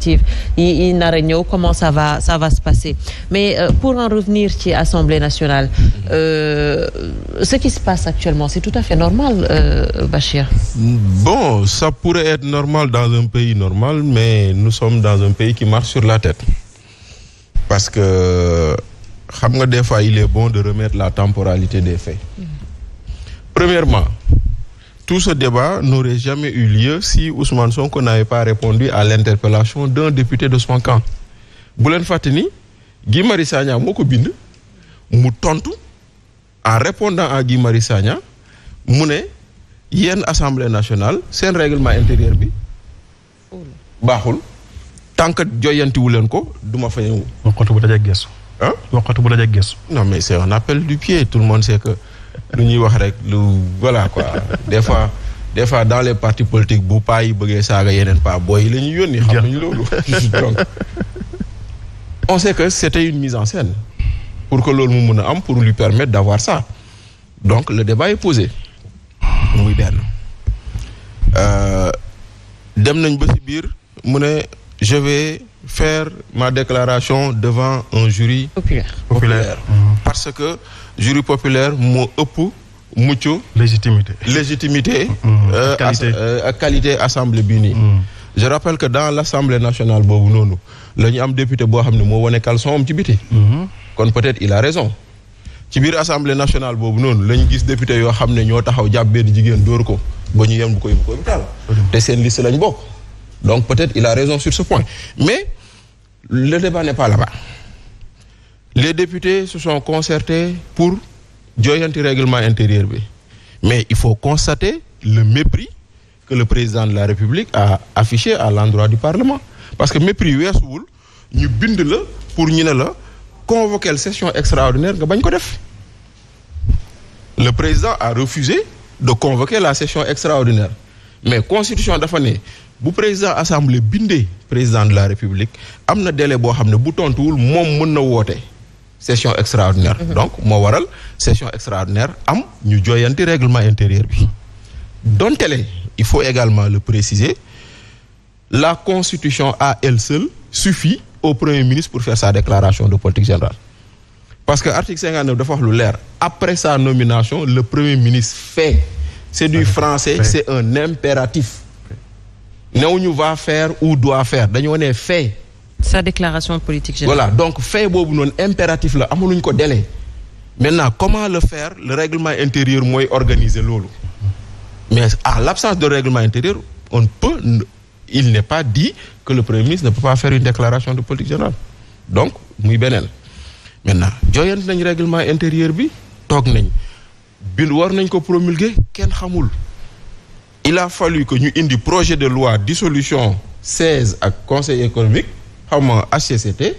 législatives yi nar a ñëw comment ça va se passer mais pour en revenir ci Assemblée nationale ce qui se passe actuellement c'est tout à fait normal Bachir. Bon, ça pourrait être normal dans un pays normal mais nous sommes dans un pays qui marche sur la tête parce que xam nga des fois il est bon de remettre la temporalité des faits. Premièrement, tout ce débat n'aurait jamais eu lieu si Ousmane Sonko n'avait pas répondu à l'interpellation d'un député de son camp. Bu leen fàtte ni Guy Marius Sagna moo ko bind mu tontu en répondant à Guy Marius Sagna mu ne yéen Assemblée nationale seen règlement intérieur bi baaxul tant que joyantiwu leen ko duma fa ñëw. waxatu bu dajee gëstu. ah waxatu bu dajee gëstu. non mais c'est un appel du pied tout le monde sait que lu ñuy wax rek lu voilà quoi des fois dans les partis politiques bu paa yi bëggee saaga yeneen paa booy yi la ñuy yónni xam nañu loolu donc on sait que c'était une mise en scène pour que loolu mu mun a am pour lui permettre d'avoir ça donc le débat est posé muy benn dem nañ ba ci biir mu ne je vais faire ma déclaration devant un jury populaire. Parce que jury populaire moo ëpp mucc légitimité ak qualité assemblée bii nii je rappelle que dans l'Assemblée nationale boobu noonu la ñu am député boo xam ne moo wane caleçon am ci biti kon peut-être il a raison ci biir Assemblée nationale boobu noonu la ñu gis député yoo xam ne ñoo taxaw jàpp benn jigéen dóor ko ba ñu yem bu koy taal te seen liste lañ bokk donc peut-être il a raison sur ce point mais le débat n'est pas là-bas. Les députés se sont concertés pour joyanti règlement intérieur bi mais il faut constater le mépris que le président de la République a affiché à l'endroit du Parlement parce que mépris weesuwul ñu bind la pour ñu ne la convoquer session extraordinaire nga bañ ko def. Le président a refusé de convoquer la session extraordinaire mais constitution dafa ne bu président assemblée bindee président de la République am na délai boo xam ne bu tontuwul moom mën na woote session extraordinaire donc moo waral session extraordinaire am ñu joyanti règlement intérieur bi donte il faut également le préciser la constitution à elle seule suffit au premier ministre pour faire sa déclaration de politique générale parce que article 59 dafa wax lu leer après sa nomination le premier ministre fait c'est du français c'est un impératif newuñu va faire ou doit faire dañoo ne fait sa déclaration politique générale. Voilà donc fait boobu noonu impératif la amuluñ ko délai maintenant comment le faire le règlement intérieur mooy organiser loolu mais à l'absence de règlement intérieur il n'est pas dit que le premier ministre ne peut pas faire une déclaration de politique générale donc muy beneen maintenant joyant nañ règlement intérieur bi toog nañ bind war nañ ko promulguer kenn xamul il a fallu que ñu indi projet de loi dissolution 16 ak conseil économique xawma HCCT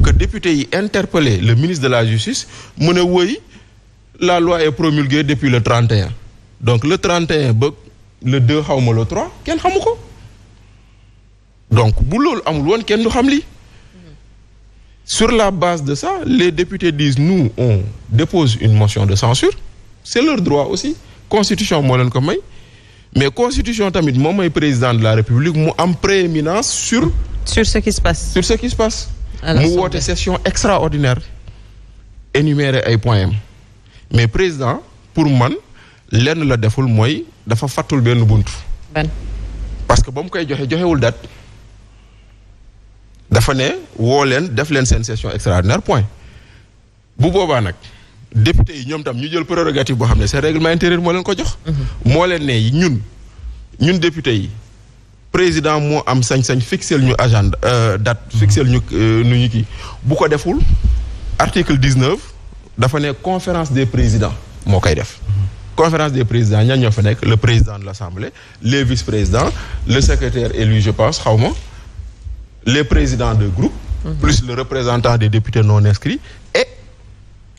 que député yi interpellé le ministre de la justice mu ne woy la loi est promulguée depuis le 31 donc le 31 ba le 2 xawma le 3 kenn xamu ko donc bu loolu amul woon kenn du xam li sur la base de ça les députés disent nous on dépose une motion de censure c'est leur droit aussi constitution moo leen ko may mais constitution tamit moom mooy président de la République mu am prééminence sur ce qui se passe mu woote session extraordinaire énumérer ay points am mais président pour man lenn la deful mooy dafa fàttul benn buntu parce que ba mu koy joxewul date dafa ne woo leen def leen seen session extraordinaire point bu boobaa nag député yi ñoom tam ñu jël prérogative boo xam ne c'est règlement intérieur moo leen ko jox moo leen ne ñun député yi président moo am sañ-sañ fixel ñu agenda date fixel ñu nu ñu kii bu ko deful article 19 dafa ne conférence des présidents moo koy def conférence des présidents ñan ñoo fa nekk le président de l'Assemblée les vice-présidents le secrétaire élu je pense xawma les présidents de groupe plus le représentant des députés non inscrits et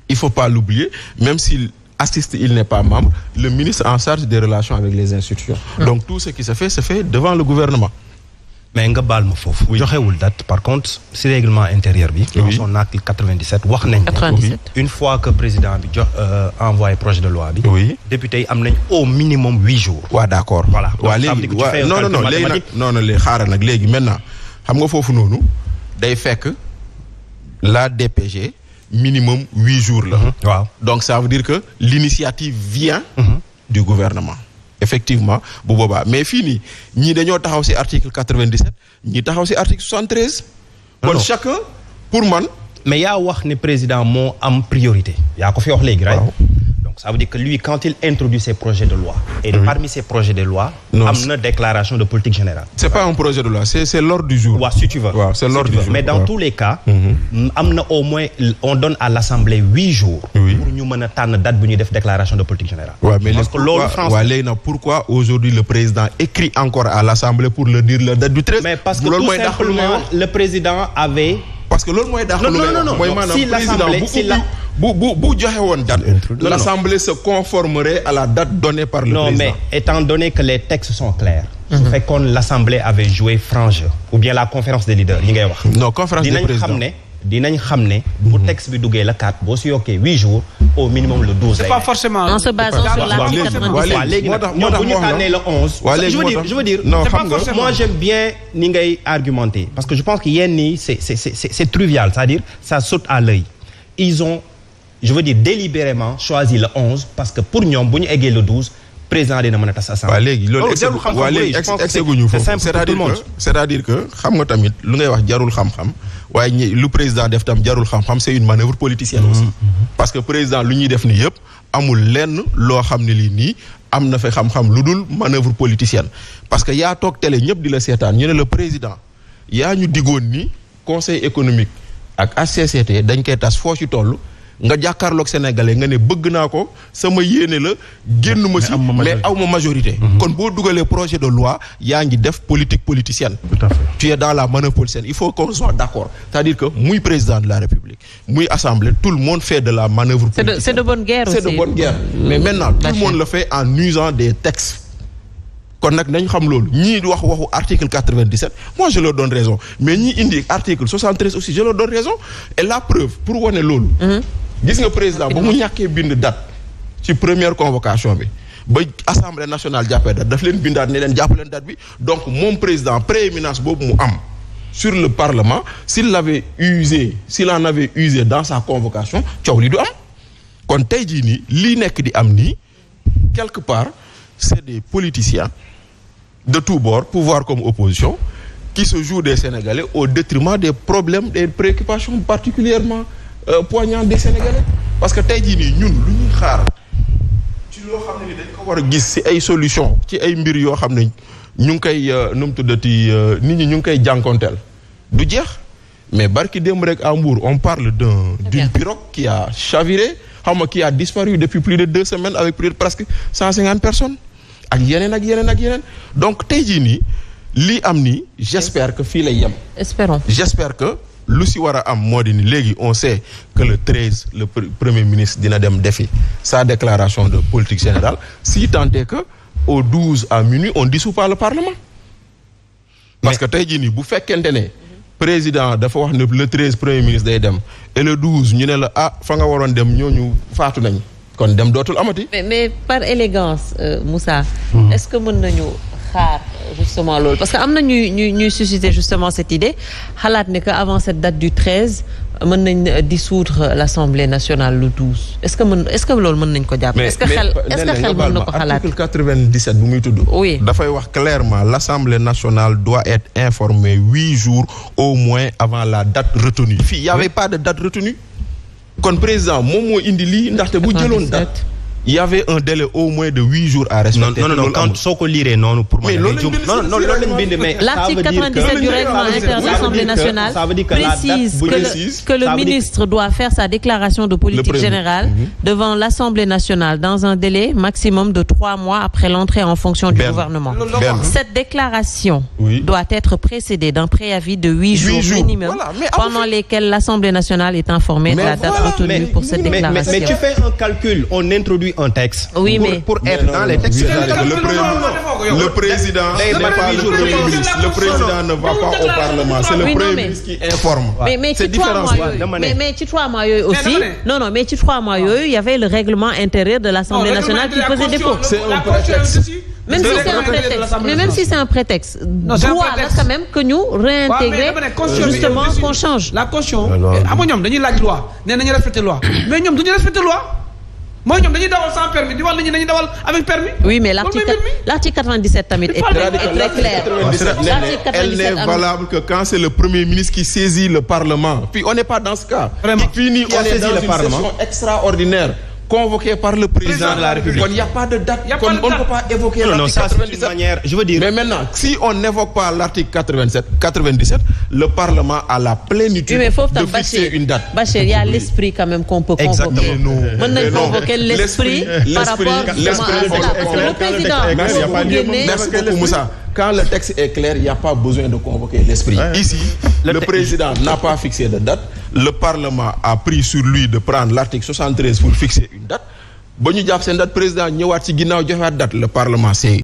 il faut pas l'oublier même s'il assiste il n'est pas membre le ministre en charge des relations avec les institutions donc tout ce qui se fait devant le gouvernement mais nga baal ma foofu joxewul date par contre si règlement intérieur bi dans son article 97 wax nañ une fois que président bi envoyé projet de loi bi député yi am nañ au minimum 8 jours waaw d'accord voilà waaw léegi non léegi nag xaaral nag léegi maintenant xam nga foofu noonu day fekk la DPG minimum 8 jours la. waaw donc ça veut dire que l'initiative vient du gouvernement. effectivement bu boobaa mais fii nii ñii dañoo taxaw ci article 97 ñii taxaw ci article 73. kon chacun pour man. mais yaa wax ne président moo am priorité. yaa ko fi wax léegi rek. donc ça veut dire que lui quand il introduit ses projets de loi. et parmi ces projets de loi. am na déclaration de politique générale. c'est pas un projet de loi c'est l'ordre du jour. waaw si tu veux. waaw c'est l'ordre du jour. mais dans tous les cas. am na au moins on donne à l'Assemblée 8 jours. pour ñu mën a tànn date bu ñuy def déclaration de politique générale. waaw mais parce que loolu France. waaw léegi nag pourquoi aujourd'hui le président écrit encore à l'Assemblée pour leur dire la date du 13. mais parce que tout simplement le président avait. parce que loolu mooy dàq lu mooy maanaam président bu joxe woon date l'Assemblée se conformerait à la date donnée par le président. Non mais étant donné que les textes sont clairs. su fekkoon l'Assemblée avait joué franc jeu ou bien la conférence des leaders yi ngay wax. non conférence des présidents dinañ xam ne bu texte bi duggee la 4 boo si yokkee 8 jours au minimum le 12. c'est pas forcément en se basant sur l'article 97. léegi nag ñoom bu ñu tànnee le 11. je veux dire non xam nga moi j'aime bien ni ngay argumenter parce que je pense que yenn nii c'est trivial c'est-à-dire ça saute à l'œil. Ils ont je veux dire délibérément choisi le 11 parce que pour ñoom bu ñu eggee le 12 président dina mën a tas assemblée. waaw léegi loolu exeguñu foofu c'est-à-dire que xam nga tamit lu ngay wax jarul xam-xam waaye lu président def tam jarul xam-xam c'est une manœuvre politicienne aussi. parce que président lu ñuy def nii yëpp amul lenn loo xam ne lii nii am na fa xam-xam lu dul manœuvre politicienne. parce que yaa toog télé ñëpp di la seetaan ñu ne le président yaa ñu diggoon ni conseil économique ak HCCT dañ koy tas foo ci toll. nga jàkkaarloog sénégalais nga ne bëgg naa ko sama yéene la génn ma si mais aw ma majorité. kon boo dugalee projet de loi yaa ngi def politique politicienne. tout à fait tu es dans la manœuvre politicienne il faut qu'on soit d'accord c'est-à-dire que muy président de la République muy assemblée tout le monde fait de la manœuvre politicienne. c'est de bonne guerre aussi. c'est de bonne guerre mais maintenant tout le monde le fait en usant des textes. kon nag nañ xam loolu ñii di wax waxu article 97 moi je leur donne raison mais ñii indi article 73 aussi je leur donne raison et la preuve pour wane loolu. gis nga président ba mu ñàkkee bind date ci première convocation bi ba assemblée nationale jàppee date daf leen bindaat ne leen jàpp leen date bi donc moom président prééminence boobu mu am sur le parlement s'il en avait usé dans sa convocation coow li du am kon tey jii nii lii nekk di am nii quelque part c'est des politiciens de tous bords pouvoir comme opposition qui se jouent des Sénégalais au détriment des problèmes des préoccupations particulièrement poignant des Sénégalais parce que tey jii nii ñun lu ñuy xaar ci loo xam ne ni dañ ko war a gis ci ay solution ci ay mbir yoo xam ne ñu ngi koy nu mu tuddati nit ñi ñu ngi koy jànkonteel du jeex mais barki démb rek à Mbour on parle d'une pirogue qui a chaviré xam nga qui a disparu depuis plus de 2 semaines avec plus de presque 150 personnes ak yeneen ak yeneen ak yeneen donc tey jii nii lii am nii j'espère que fii lay yem. espérons. j'espère que lu si war a am moo di ni léegi on sait que le 13 le premier ministre dina dem defi sa déclaration de politique générale si tant est que au 12 à minuit on dissout pas le parlement. parce que tey jii nii bu fekkente ne président dafa wax ne le 13 premier ministre day dem et le 12 ñu ne la fa nga waroon dem ñooñu faatu nañ kon dem dootul amati. mais par élégance Moussa. est-ce que mën nañu xaar justement loolu parce que am na ñuy susciter justement cette idée xalaat ne que avant cette date du 13 mën nañ dissoudre l'Assemblée nationale le 12 est-ce que loolu mën nañ ko jàpp. est-ce que xel mën na ko xalaat article 97 bu muy tudd. oui dafay wax clairement l'Assemblée nationale doit être informée 8 jours au moins avant la date retenue. fii y avait pas de date retenue. kon président moom moo indi lii ndaxte bu jëloon date. il y avait un délai au moins de 8 jours à respecter. non quand soo ko liiree noonu pour mais loolu lañ bind mais l'article 97 du règlement intérieur de l'Assemblée nationale précise que le ministre doit faire sa déclaration de politique générale devant l'Assemblée nationale dans un délai maximum de 3 mois après l'entrée en fonction du gouvernement. Cette déclaration doit être précédée d'un préavis de 8 jours minimum pendant lesquels l'Assemblée nationale est informée de la date retenue pour cette déclaration. Mais tu fais un calcul, on introduit un texte. Oui, pour être dans les textes. Le président n'est pas le premier ministre. Le président ne va pas au Parlement. C'est le premier ministre qui informe. Mais ci 3 mois yooyu aussi. Mais ci 3 mois yooyu, il y avait le règlement intérieur de l'Assemblée nationale qui faisait défaut. C'est un prétexte. Même si c'est un prétexte, droit là quand même que ñu réintégrer justement qu'on change. La caution xam nga ñoom dañuy laaj loi nee nañu respecter loi mais ñoom duñu respecter loi mooy ñoom dañuy dawal sans permis di wax nit ñi dañuy dawal avec permis. Oui, mais l'article 97 tamit est très clair. Elle n'est valable que quand c'est le Premier ministre qui saisit le Parlement. Puis on n'est pas dans ce cas. Vraiment. Puis on est dans une session extraordinaire convoquée par le président de la République. Il n'y a pas de date. On ne peut pas évoquer l'article 97. Je veux dire. Mais maintenant, si on n'évoque pas l'article 97, le Parlement a la plénitude de fixer une date. Bachir, il y a l'esprit quand même qu'on peut convoquer. On convoquer l'esprit par rapport à le président. Merci beaucoup, Moussa. Quand le texte est clair, il n'y a pas besoin de convoquer l'esprit. Ici, le président n'a pas fixé de date. Le Parlement a pris sur lui de prendre l'article 73 pour fixer une date. Bon, nous avons une date, président, nous avons une date, le Parlement, c'est